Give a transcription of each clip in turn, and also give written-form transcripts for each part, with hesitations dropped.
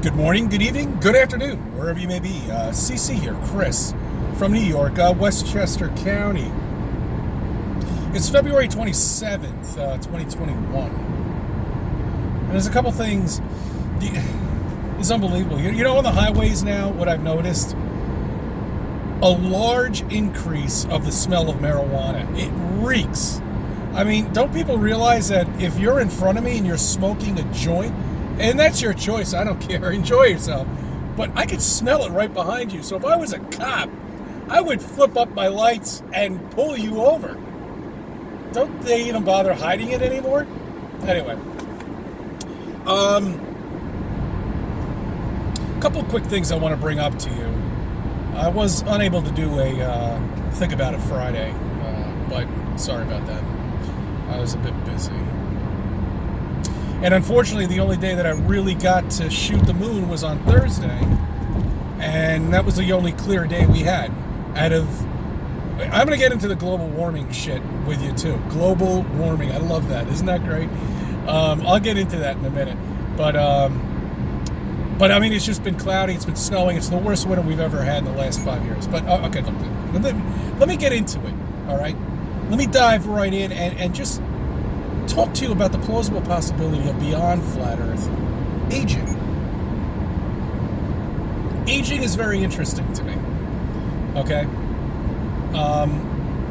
Good morning, good evening, good afternoon, wherever you may be. CC here, Chris, from New York, Westchester County. It's February 27th, 2021. And there's a couple things. It's unbelievable. You know, on the highways now, what I've noticed? A large increase of the smell of marijuana. It reeks. I mean, don't people realize that if you're in front of me and you're smoking a joint, and that's your choice, I don't care, enjoy yourself, but I could smell it right behind you. So if I was a cop, I would flip up my lights and pull you over. Don't they even bother hiding it anymore? Anyway, a couple quick things I want to bring up to you. I was unable to do a Think About It Friday, but sorry about that. I was a bit busy. And unfortunately, the only day that I really got to shoot the moon was on Thursday. And that was the only clear day we had. I'm going to get into the global warming shit with you too. Global warming. I love that. Isn't that great? I'll get into that in a minute. But I mean, it's just been cloudy. It's been snowing. It's the worst winter we've ever had in the last 5 years. But, okay, look, let me get into it, all right? Let me dive right in and just talk to you about the plausible possibility of beyond flat Earth aging. Aging is very interesting to me, okay?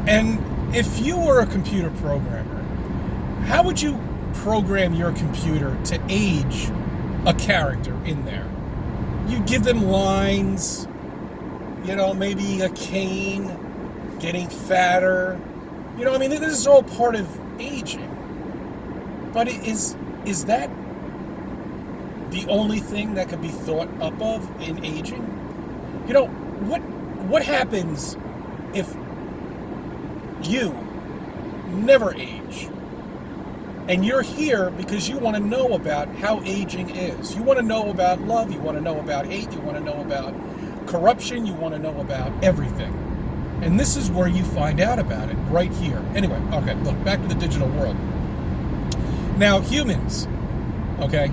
And if you were a computer programmer, how would you program your computer to age a character in there? You give them lines, you know, maybe a cane, getting fatter. You know, I mean, this is all part of aging. But is that the only thing that could be thought up of in aging? You know, what happens if you never age? And you're here because you want to know about how aging is. You want to know about love. You want to know about hate. You want to know about corruption. You want to know about everything. And this is where you find out about it, right here. Anyway, okay, look, back to the digital world. Now, humans, okay,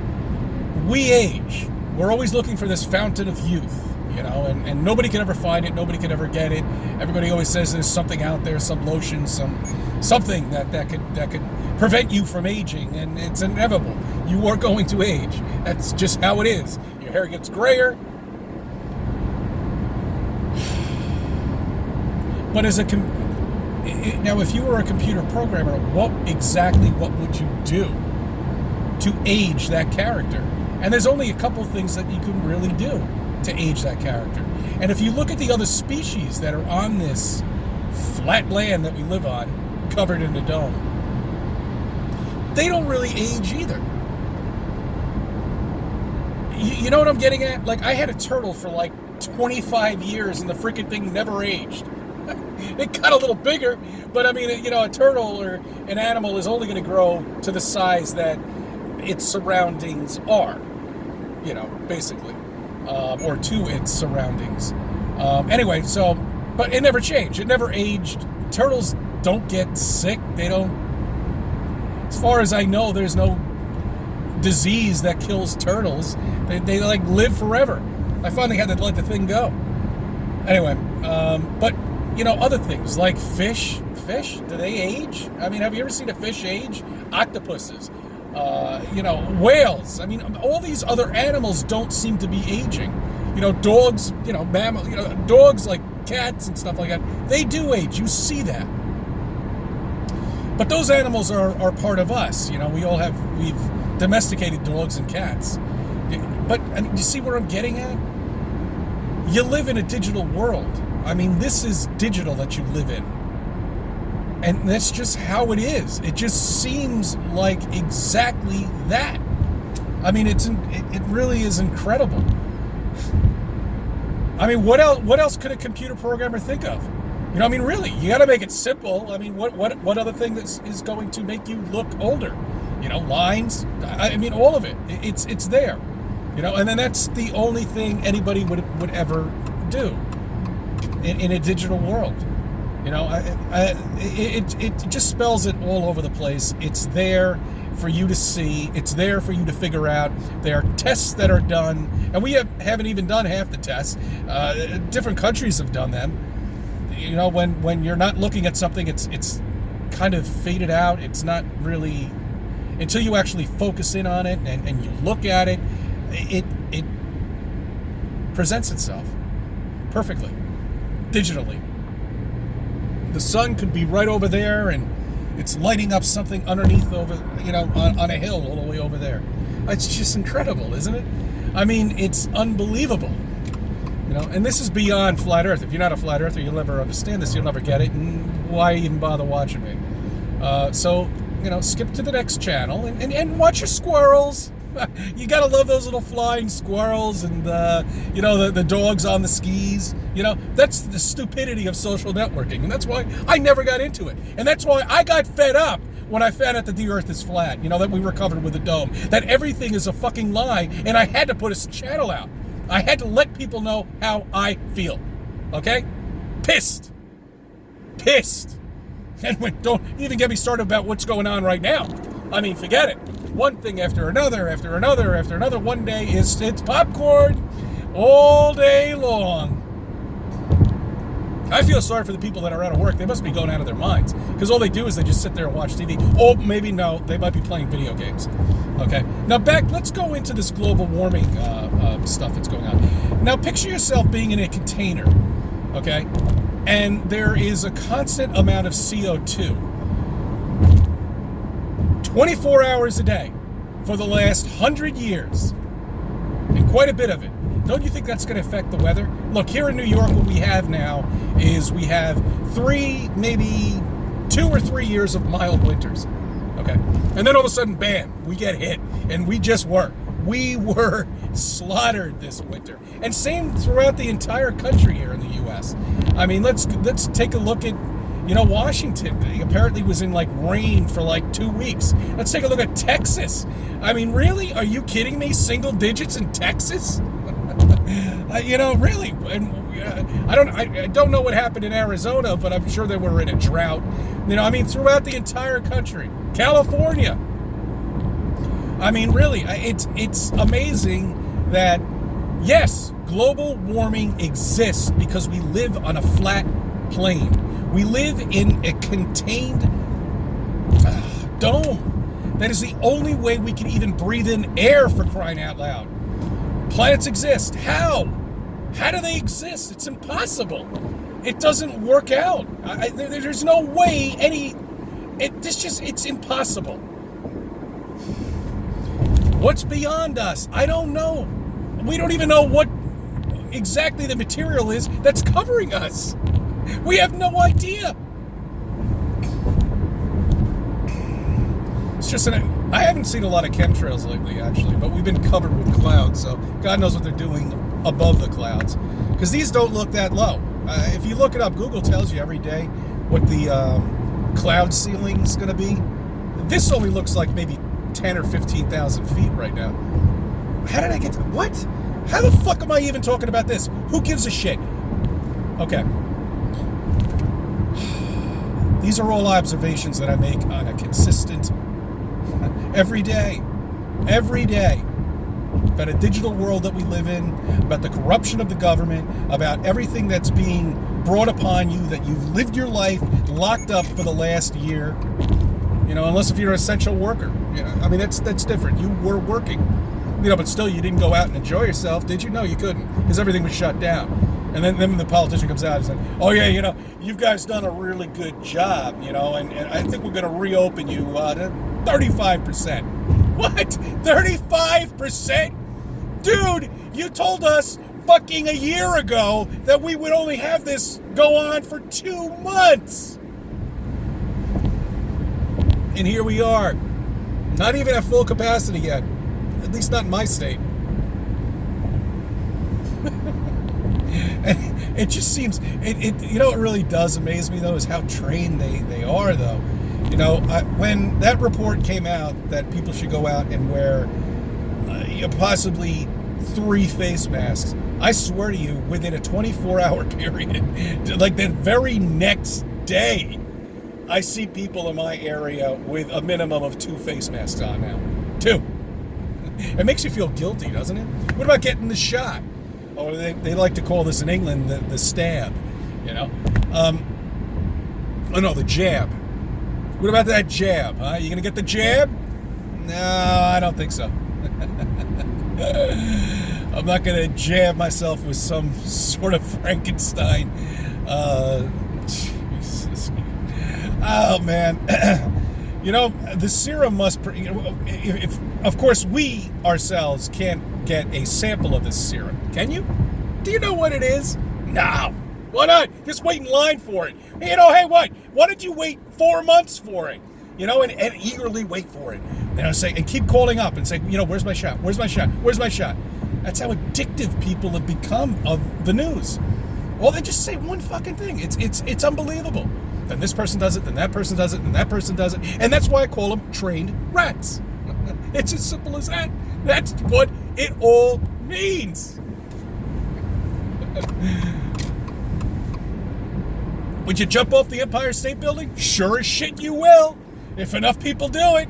we age. We're always looking for this fountain of youth, you know, and nobody can ever find it. Nobody can ever get it. Everybody always says there's something out there, some lotion, something that could prevent you from aging, and it's inevitable. You are going to age. That's just how it is. Your hair gets grayer. But now, if you were a computer programmer, what would you do to age that character? And there's only a couple things that you can really do to age that character. And if you look at the other species that are on this flat land that we live on, covered in a dome, they don't really age either. You know what I'm getting at? Like, I had a turtle for like 25 years and the freaking thing never aged. It got a little bigger, but I mean, you know, a turtle or an animal is only going to grow to the size that its surroundings are, you know, basically, or to its surroundings. Anyway, so, but it never changed. It never aged. Turtles don't get sick. They don't, as far as I know, there's no disease that kills turtles. They like live forever. I finally had to let the thing go. Anyway, but you know, other things like fish, do they age? I mean, have you ever seen a fish age? Octopuses, you know, whales. I mean, all these other animals don't seem to be aging. You know, dogs, you know, mammals, you know, dogs like cats and stuff like that, they do age. You see that. But those animals are part of us. You know, we've domesticated dogs and cats. But I mean, you see where I'm getting at? You live in a digital world. I mean, this is digital that you live in. And that's just how it is. It just seems like exactly that. I mean, it really is incredible. I mean, what else could a computer programmer think of? You know, I mean, really, you got to make it simple. I mean, what other thing is going to make you look older? You know, lines. I mean, all of it. It's there. You know, and then that's the only thing anybody would ever do in a digital world. You know, it just spells it all over the place. It's there for you to see. It's there for you to figure out. There are tests that are done, and we haven't even done half the tests. Different countries have done them. You know, when you're not looking at something, it's kind of faded out. It's not really until you actually focus in on it and you look at it, it presents itself perfectly, digitally. The sun could be right over there, and it's lighting up something underneath over, you know, on a hill all the way over there. It's just incredible, isn't it? I mean, it's unbelievable. You know, and this is beyond flat Earth. If you're not a flat Earther, you'll never understand this. You'll never get it. And why even bother watching me? So, you know, skip to the next channel and watch your squirrels. You gotta love those little flying squirrels and, you know, the dogs on the skis. You know, that's the stupidity of social networking. And that's why I never got into it. And that's why I got fed up when I found out that the Earth is flat. You know, that we were covered with a dome. That everything is a fucking lie. And I had to put a channel out. I had to let people know how I feel. Okay? Pissed. And don't even get me started about what's going on right now. I mean, forget it. One thing after another. One day it's popcorn all day long. I feel sorry for the people that are out of work. They must be going out of their minds. Because all they do is they just sit there and watch TV. Oh, maybe no. They might be playing video games. Okay. Now let's go into this global warming stuff that's going on. Now picture yourself being in a container. Okay. And there is a constant amount of CO2. 24 hours a day for the last 100 years. And quite a bit of it. Don't you think that's going to affect the weather? Look, here in New York, what we have now is we have maybe 2 or 3 years of mild winters. Okay. And then all of a sudden, bam, we get hit. And we were slaughtered this winter. And same throughout the entire country here in the U.S. I mean, let's take a look at, you know, Washington apparently was in like rain for like 2 weeks. Let's take a look at Texas. I mean, really? Are you kidding me? Single digits in Texas? You know, really? And I don't know what happened in Arizona, but I'm sure they were in a drought. You know, I mean, throughout the entire country. California. I mean, really, it's amazing that, yes, global warming exists because we live on a flat plane. We live in a contained dome. That is the only way we can even breathe in air, for crying out loud. Planets exist. How? How do they exist? It's impossible. It doesn't work out. There's no way it's impossible. What's beyond us? I don't know. We don't even know what exactly the material is that's covering us. We have no idea. It's just I haven't seen a lot of chemtrails lately, actually, but we've been covered with clouds, so God knows what they're doing above the clouds. Because these don't look that low. If you look it up, Google tells you every day what the cloud ceiling is going to be. This only looks like maybe 10 or 15,000 feet right now. How did I get to... What? How the fuck am I even talking about this? Who gives a shit? Okay. These are all observations that I make on a consistent... Every day, about a digital world that we live in, about the corruption of the government, about everything that's being brought upon you, that you've lived your life locked up for the last year. You know, unless if you're an essential worker. You know, I mean, that's different. You were working. You know, but still you didn't go out and enjoy yourself, did you? No, you couldn't, because everything was shut down. And then the politician comes out and says, oh yeah, you know, you guys done a really good job, you know, and I think we're going to reopen you to 35%. What? 35%? Dude, you told us fucking a year ago that we would only have this go on for 2 months. And here we are. Not even at full capacity yet. At least not in my state. It just seems, you know, it really does amaze me, though, is how trained they are, though. You know, when that report came out that people should go out and wear possibly 3 face masks, I swear to you, within a 24-hour period, like the very next day, I see people in my area with a minimum of 2 face masks on now. 2. It makes you feel guilty, doesn't it? What about getting the shot? Or they like to call this in England the stab, you know? Oh no, the jab. What about that jab? Huh? You gonna get the jab? No, I don't think so. I'm not gonna jab myself with some sort of Frankenstein. Jesus. Oh man. You know, the serum must. If of course we ourselves can't get a sample of this serum, can you? Do you know what it is? No. Why not? Just wait in line for it. You know, hey, what? Why did you wait 4 months for it? You know, and eagerly wait for it. You know, say and keep calling up and say, you know, where's my shot? Where's my shot? Where's my shot? That's how addictive people have become of the news. Well, they just say one fucking thing. It's unbelievable. Then this person does it, then that person does it, and that person does it. And that's why I call them trained rats. It's as simple as that. That's what it all means. Would you jump off the Empire State Building? Sure as shit you will, if enough people do it.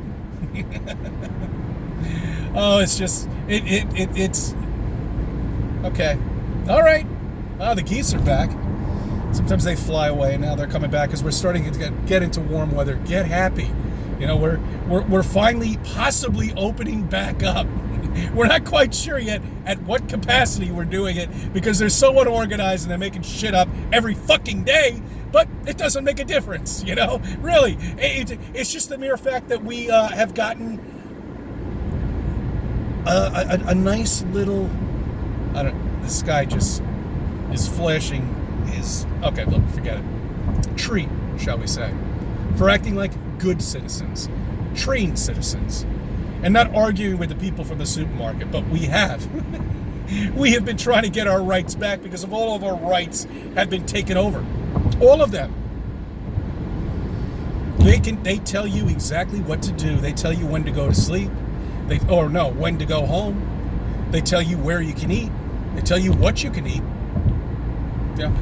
Oh, it's just, it's, okay. All right. Oh, the geese are back. Sometimes they fly away. Now they're coming back because we're starting to get into warm weather. Get happy. You know, we're finally possibly opening back up. We're not quite sure yet at what capacity we're doing it because they're so unorganized and they're making shit up every fucking day, but it doesn't make a difference, you know? Really. It's just the mere fact that we have gotten a nice little, I don't, this guy just is flashing his, okay, look, forget it. Treat, shall we say, for acting like good citizens, trained citizens, and not arguing with the people from the supermarket, but we have. We have been trying to get our rights back because of all of our rights have been taken over. All of them. They tell you exactly what to do. They tell you when to go to sleep. When to go home. They tell you where you can eat. They tell you what you can eat. Yeah.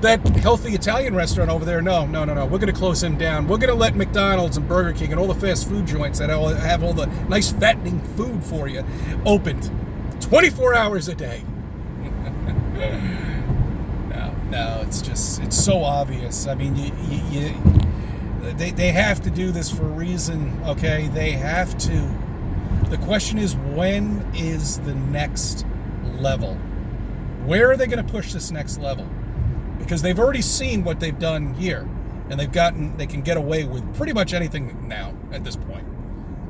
That healthy Italian restaurant over there, no. We're going to close him down. We're going to let McDonald's and Burger King and all the fast food joints that have all the nice fattening food for you opened 24 hours a day. No, it's so obvious. I mean, they have to do this for a reason, okay? They have to. The question is, when is the next level? Where are they going to push this next level? Because they've already seen what they've done here, and they can get away with pretty much anything now at this point.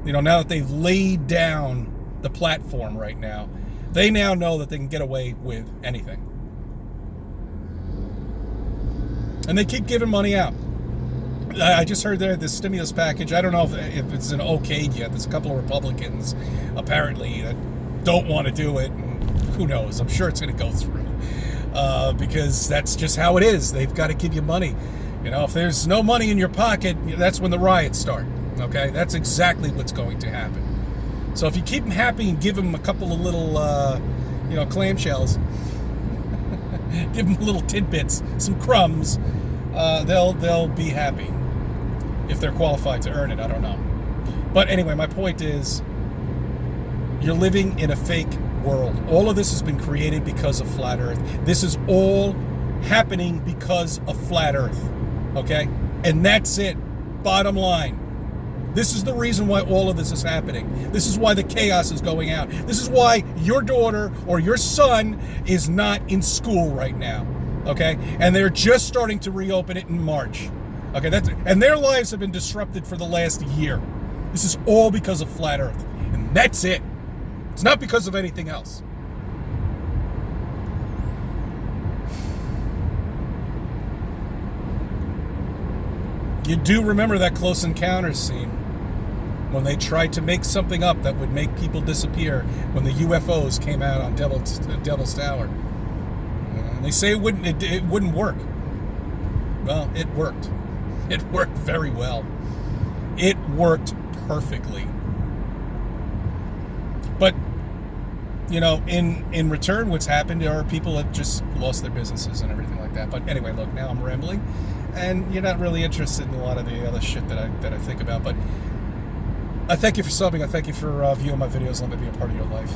You know, now that they've laid down the platform right now, they now know that they can get away with anything. And they keep giving money out. I just heard there this stimulus package. I don't know if it's an okayed yet. There's a couple of Republicans apparently that don't want to do it. And who knows? I'm sure it's going to go through. Because that's just how it is. They've got to give you money. You know, if there's no money in your pocket, that's when the riots start. Okay, that's exactly what's going to happen. So if you keep them happy and give them a couple of little, clamshells, give them little tidbits, some crumbs, they'll be happy. If they're qualified to earn it, I don't know. But anyway, my point is, you're living in a fake world. All of this has been created because of flat Earth. This is all happening because of flat Earth. Okay? And that's it. Bottom line. This is the reason why all of this is happening. This is why the chaos is going out. This is why your daughter or your son is not in school right now. Okay? And they're just starting to reopen it in March. Okay? And their lives have been disrupted for the last year. This is all because of flat Earth. And that's it. It's not because of anything else. You do remember that Close Encounters scene when they tried to make something up that would make people disappear when the UFOs came out on Devil's Tower. And they say it wouldn't work. Well, it worked. It worked very well. It worked perfectly. But, you know, in return, what's happened are people have just lost their businesses and everything like that. But anyway, look, now I'm rambling. and you're not really interested in a lot of the other shit that I think about. But I thank you for subbing. I thank you for viewing my videos. Let me be a part of your life.